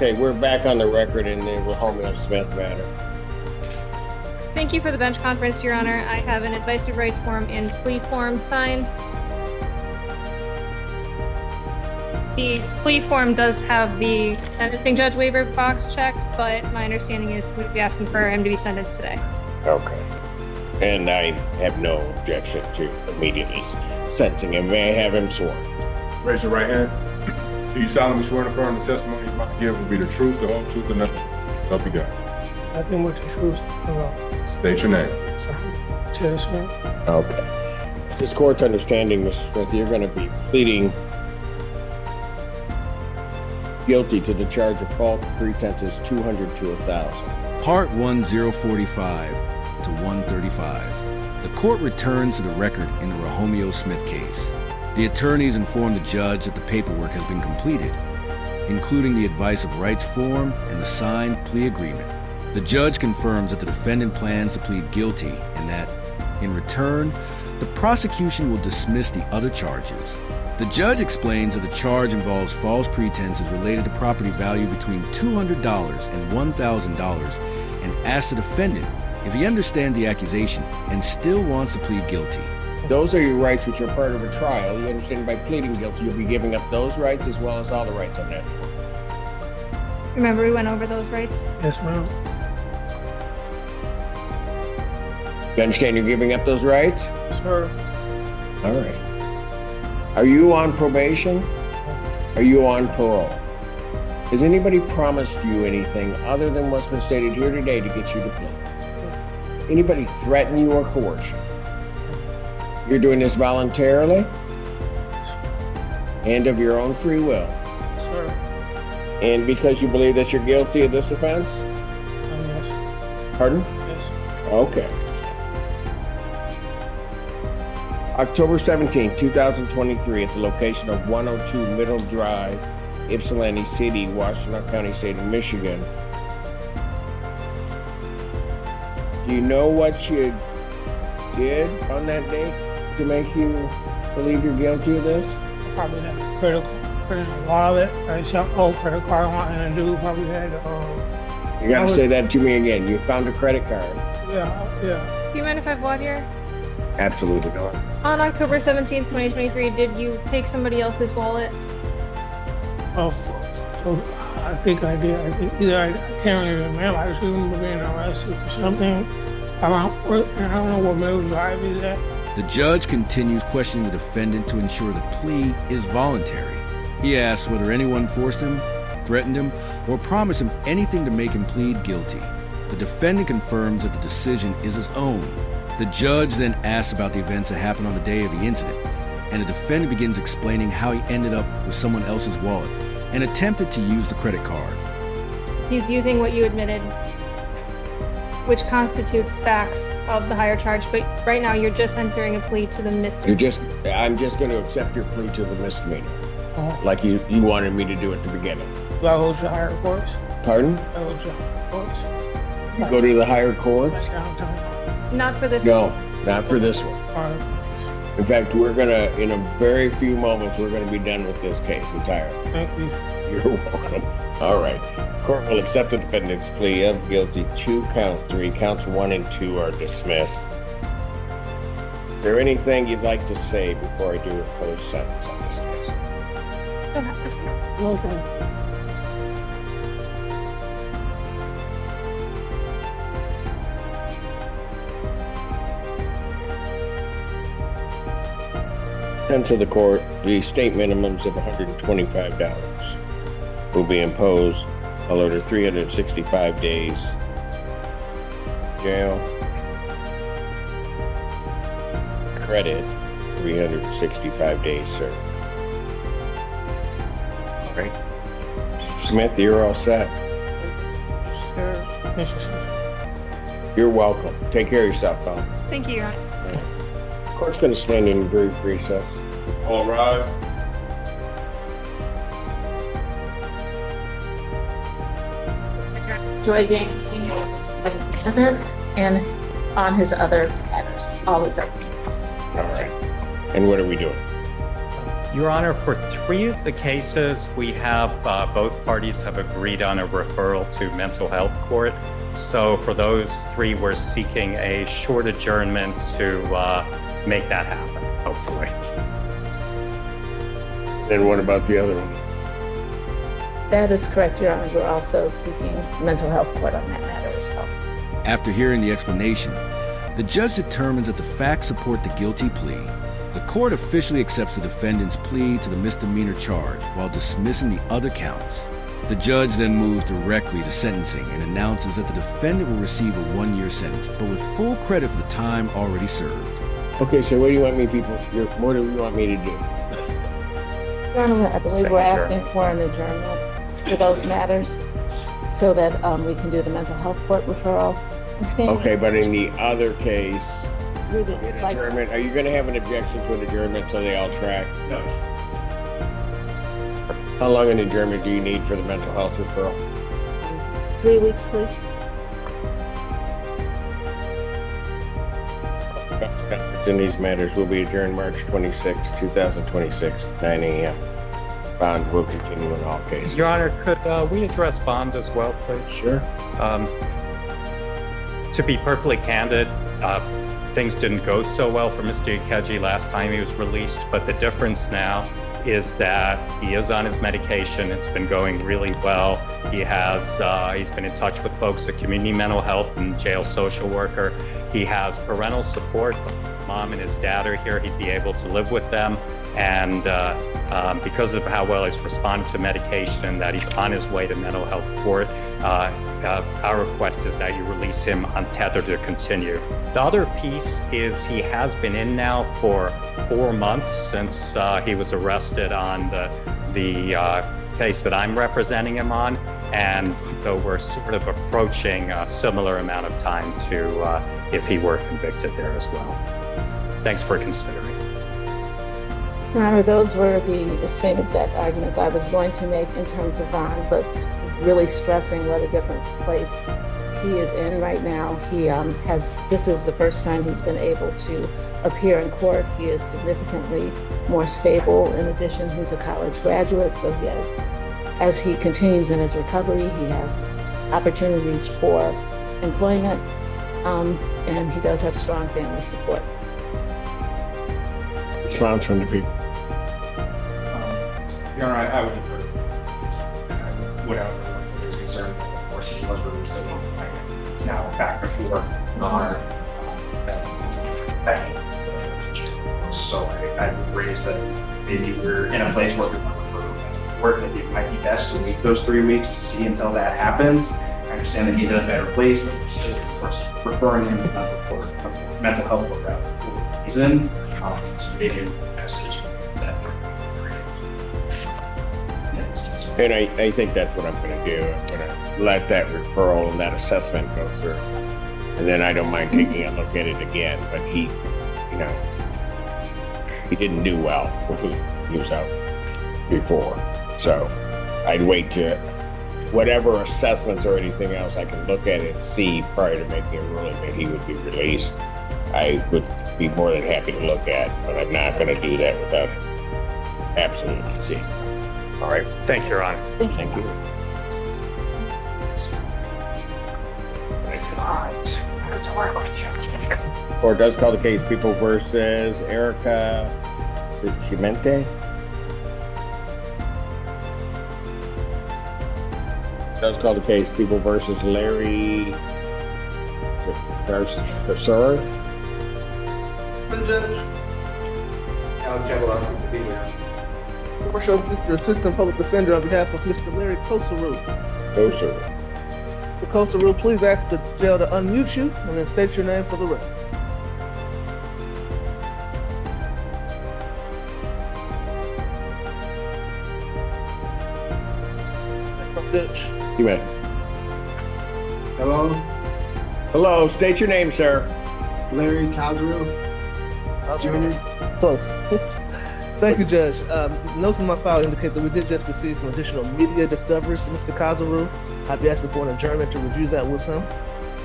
Okay, we're back on the record in the Romeo Smith matter. Thank you for the bench conference, Your Honor. I have an advice of rights form and plea form signed. The plea form does have the sentencing judge waiver box checked, but my understanding is we'd be asking for him to be sentenced today. Okay. And I have no objection to immediately sentencing him. May I have him sworn? Raise your right hand. Do you solemnly swear to affirm the testimony you're about to give will be the truth, the whole truth, and nothing but help you God? Nothing but the truth. State your name. Ted Smith. Okay. It's this court's understanding, Mr. Smith, you're going to be pleading guilty to the charge of false pretenses 200 to 1,000. Part 1045 to 135. The court returns to the record in the Romeo Smith case. The attorneys inform the judge that the paperwork has been completed, including the advice of rights form and the signed plea agreement. The judge confirms that the defendant plans to plead guilty and that, in return, the prosecution will dismiss the other charges. The judge explains that the charge involves false pretenses related to property value between $200 and $1,000 and asks the defendant if he understands the accusation and still wants to plead guilty. Those are your rights which are part of a trial. You understand by pleading guilty, you'll be giving up those rights as well as all the rights on that. Remember we went over those rights? Yes, ma'am. You understand you're giving up those rights? Sir. All right. Are you on probation? Are you on parole? Has anybody promised you anything other than what's been stated here today to get you to plead? Anybody threaten you or coerce you? You're doing this voluntarily and of your own free will? Sir. And because you believe that you're guilty of this offense? Yes. Pardon? Yes. Okay. October 17, 2023, at the location of 102 Middle Drive, Ypsilanti City, Washtenaw County, State of Michigan. Do you know what you did on that date to make you believe you're guilty of this? Probably had a credit wallet. I shot old credit card and the dude probably had You got to say that to me again. You found a credit card. yeah. Do you mind if I vlog here? Absolutely not. On October 17th, 2023, did you take somebody else's wallet? So I think I did. I think either I can't really remember. I just remember being arrested for something around. I don't know what Middle Drive is at. The judge continues questioning the defendant to ensure the plea is voluntary. He asks whether anyone forced him, threatened him, or promised him anything to make him plead guilty. The defendant confirms that the decision is his own. The judge then asks about the events that happened on the day of the incident, and the defendant begins explaining how he ended up with someone else's wallet and attempted to use the credit card. He's using what you admitted, which constitutes facts of the higher charge, but right now you're just entering a plea to the misdemeanor. I'm just going to accept your plea to the misdemeanor. Oh. Like you wanted me to do at the beginning. Do I go to higher courts? Pardon? I go to higher courts. You go to the higher courts? Like downtown. Not for this No, one. not for this one. All right. In fact, we're gonna, in a very few moments, we're gonna be done with this case entirely. Thank you. You're welcome. All right. Court will accept the defendant's plea of guilty to count 3. Counts 1 and 2 are dismissed. Is there anything you'd like to say before I do a closed sentence on this case? Don't have to say. Okay. Sent to the court, the state minimums of $125 will be imposed, followed to 365 days jail. Credit, 365 days served. All right. Smith, you're all set. Sir. Yes, sir. You're welcome. Take care of yourself, pal. Thank you, Your Honor. Court's going to stand in brief recess. All rise. Joy Gaines, he is defendant and on his other matters, all his other. All right. And what are we doing? Your Honor, for 3 of the cases, we have, both parties have agreed on a referral to mental health court. So for those 3, we're seeking a short adjournment to make that happen, hopefully. Then what about the other one? That is correct, Your Honor. We're also seeking mental health court on that matter as well. After hearing the explanation, the judge determines that the facts support the guilty plea. The court officially accepts the defendant's plea to the misdemeanor charge while dismissing the other counts. The judge then moves directly to sentencing and announces that the defendant will receive a 1-year sentence, but with full credit for the time already served. Okay, so what do you want me what do you want me to do? Your Honor, I believe we're asking for an adjournment for those matters so that we can do the mental health court referral. Okay, but in the other case, We would like to- adjournment, are you gonna have an objection to an adjournment so they all track? No. How long an adjournment do you need for the mental health referral? 3 weeks, please. In these matters will be adjourned March 26, 2026, 9 a.m. Bond will continue in all cases. Your Honor, could we address bond as well, please? Sure. To be perfectly candid, things didn't go so well for Mr. Ikeji last time he was released, but the difference now is that he is on his medication. It's been going really well. He's been in touch with folks at community mental health and jail social worker. He has parental support. Mom and his dad are here. He'd be able to live with them. And because of how well he's responded to medication, that he's on his way to mental health court, our request is that you release him untethered to continue. The other piece is he has been in now for 4 months since he was arrested on the case that I'm representing him on, and so we're sort of approaching a similar amount of time to if he were convicted there as well. Thanks for considering. Your Honor, those were the same exact arguments I was going to make in terms of bond, but really stressing what a different place he is in right now. This is the first time he's been able to appear in court. He is significantly more stable. In addition, he's a college graduate, so as he continues in his recovery, he has opportunities for employment, and he does have strong family support. Response from the people. Your Honor, I would defer. I would have a concern. Of course, he was released at one point. He's now back before our so I would raise that maybe we're in a place where we want to work. Maybe it might be best to wait those 3 weeks to see until that happens. I understand that he's in a better place, but we're still, of course, referring him to mental health court rather. He's in, so maybe a message that. And I think that's what I'm gonna do. I'm gonna let that referral and that assessment go through. And then I don't mind taking a look at it again, but he didn't do well when he was out before. So I'd wait to whatever assessments or anything else I can look at it and see prior to making a ruling that he would be released. I would be more than happy to look at, but I'm not gonna do that without absolutely seeing. All right. Thank you, Your Honor. Thank you. Court does call the case People versus Erica Chimente. Does call the case People versus Larry Cassura. Commercial Mr. Assistant Public Defender on behalf of Mr. Larry Kosaru. Mr. Kosaru, please ask the jail to unmute you and then state your name for the record. You may. Hello, Hello, state your name, sir. Larry Kazaru Jr. Close. Thank you, Judge. Notes in my file indicate that we did just receive some additional media discoveries from Mr. Kazaru. I'd be asking for an adjournment to review that with him.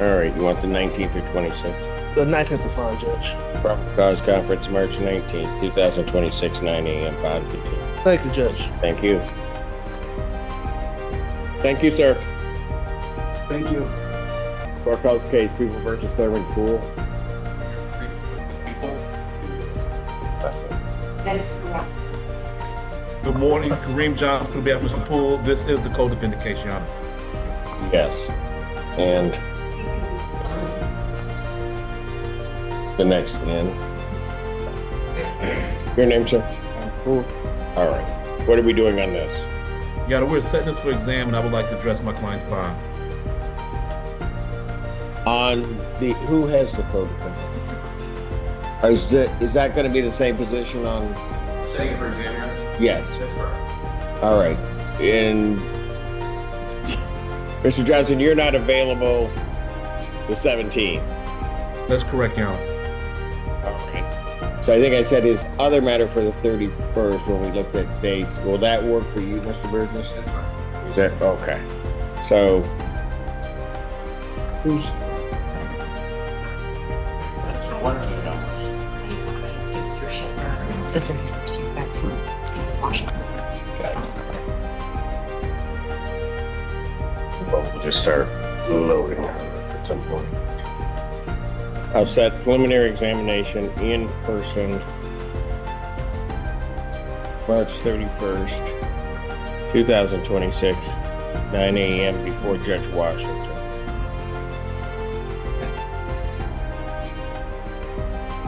All right, you want the 19th or 26th? The 19th is fine, Judge. Probable cause conference, March 19th, 2026, 9 a.m. Bond continued. Thank you, Judge. Thank you. Thank you, sir. Thank you. Courthouse case, People versus Thurman Pool. That is correct. Good morning, Kareem Johnson, on behalf of Mr. Poole. This is the co-defendant case, Your Honor. Yes. And the next in. Your name, sir? All right. What are we doing on this? Your Honor, we're setting this for exam, and I would like to address my client's bond. On the, who has the co-defendant? Is that going to be the same position on? Second for exam, Yes. that's correct. All right. And Mr. Johnson, you're not available the 17th. That's correct, Your Honor. All right. So I think I said his other matter for the 31st when we looked at dates. Will that work for you, Mr. Burgess? That's fine. Is that okay? So who's That's for $1 million. well, we'll just start loading at some point. I'll set preliminary examination in person March 31st, 2026, 9 a.m. before Judge Washington.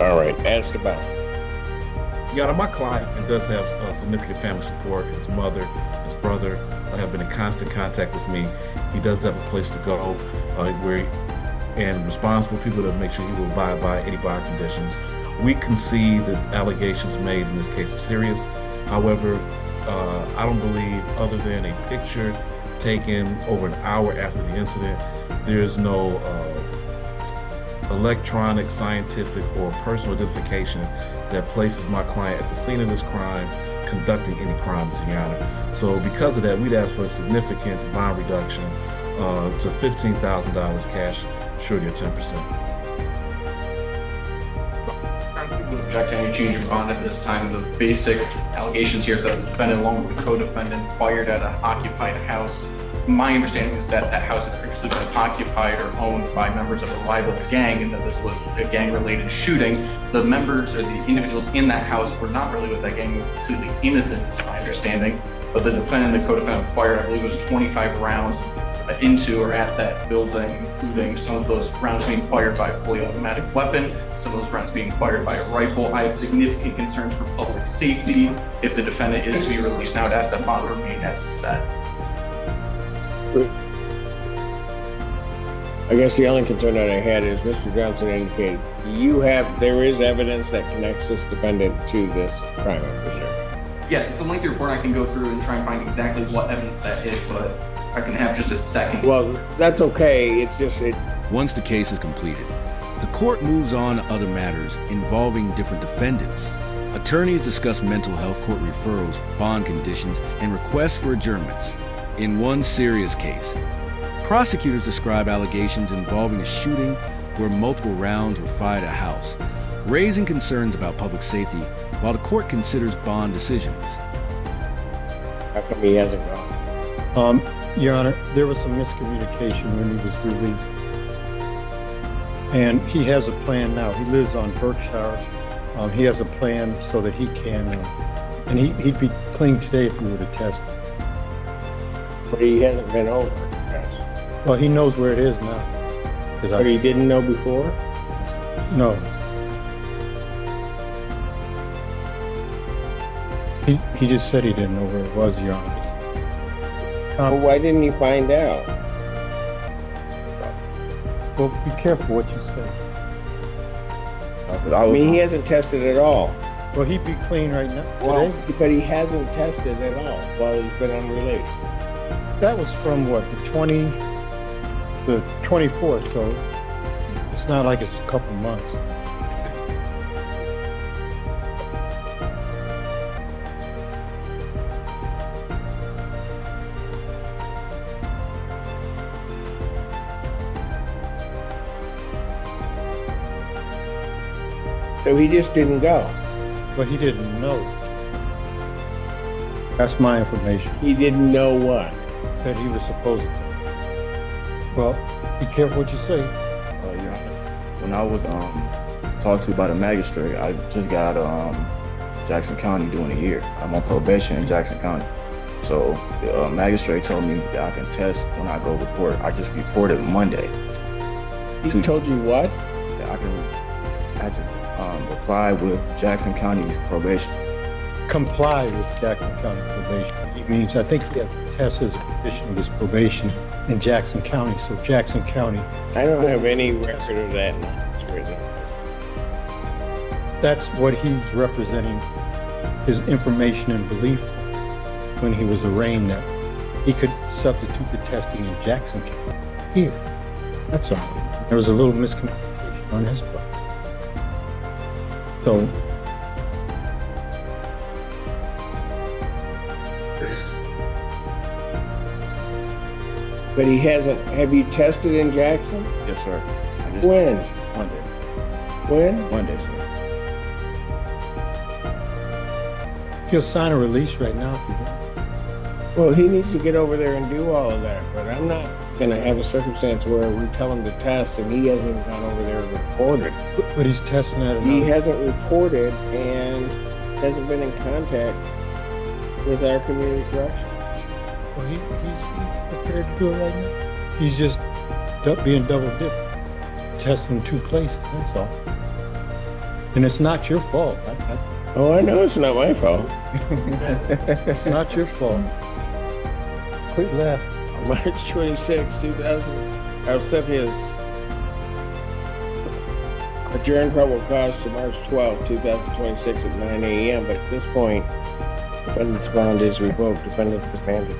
All right, ask about. Your Honor, my client does have significant family support. His mother, his brother have been in constant contact with me. He does have a place to go and responsible people to make sure he will abide by any bond conditions. We concede that allegations made in this case are serious. However, I don't believe, other than a picture taken over an hour after the incident, there is no electronic, scientific, or personal identification that places my client at the scene of this crime conducting any crimes, Your Honor. So because of that, we'd ask for a significant bond reduction to $15,000 cash, surety of 10%. We object to any change of bond at this time. The basic allegations here is that the defendant, along with the co-defendant, fired at an occupied house. My understanding is that that house had previously been occupied or owned by members of a rival gang, and that this was a gang-related shooting. The members or the individuals in that house were not really with that gang, were completely innocent, is my understanding. But the defendant and the co-defendant fired, I believe it was 25 rounds into or at that building, including some of those rounds being fired by a fully automatic weapon, some of those rounds being fired by a rifle. I have significant concerns for public safety. If the defendant is to be released now, I'd ask that bond remain as it's set. I guess the only concern that I had is Mr. Johnson indicated there is evidence that connects this defendant to this crime, I presume. Yes, it's a lengthy report. I can go through and try and find exactly what evidence that is, but I can have just a second. Well, that's okay. It's just Once the case is completed, the court moves on to other matters involving different defendants. Attorneys discuss mental health court referrals, bond conditions, and requests for adjournments. In one serious case, prosecutors describe allegations involving a shooting where multiple rounds were fired at a house, raising concerns about public safety while the court considers bond decisions. How come he hasn't gone? Your Honor, there was some miscommunication when he was released. And he has a plan now. He lives on Berkshire. He has a plan so that he can, and he'd be clean today if we were to test him. But he hasn't been over, yes. Well, he knows where it is now. But he didn't know before? No. He just said he didn't know where it was, Your Honor. Well, why didn't he find out? Well, be careful what you say. I mean, he hasn't tested at all. Well, he'd be clean right now. Well, Today? but he hasn't tested at all while he's been on release. That was from what, the 24th, so it's not like it's a couple months. So he just didn't go. But he didn't know. That's my information, He didn't know what. that he was supposed to. Well, be careful what you say. Your Honor, when I was talked to by the magistrate, I just got out of Jackson County doing a year. I'm on probation in Jackson County. So the magistrate told me that I can test when I go report. I just reported Monday. He told you what? That I can apply with Jackson County probation. Comply with Jackson County probation. He means, I think he has to test as a condition of his probation in Jackson County, so Jackson County. I don't have any record of that. It's written. That's what he's representing, his information and belief when he was arraigned that he could substitute the testing in Jackson County here. That's all. There was a little miscommunication on his part. So, But he hasn't. Have you tested in Jackson? Yes, sir. When? Monday. When? Monday, sir. he'll sign a release right now if you want. Well, he needs to get over there and do all of that, but I'm not gonna have a circumstance where we tell him to test and he hasn't even gone over there and reported. But he's testing at another. He hasn't reported and hasn't been in contact with our community correction. Well, he's prepared to do it right now. He's just being double dipped, testing two places, that's all. And it's not your fault. Oh, I know it's not my fault. It's not your fault. Quit laughing. March 26, 2000, I'll set his adjourned probable cause to March 12, 2026 at 9 a.m. But at this point, defendant's bond is revoked. Defendant is demanded.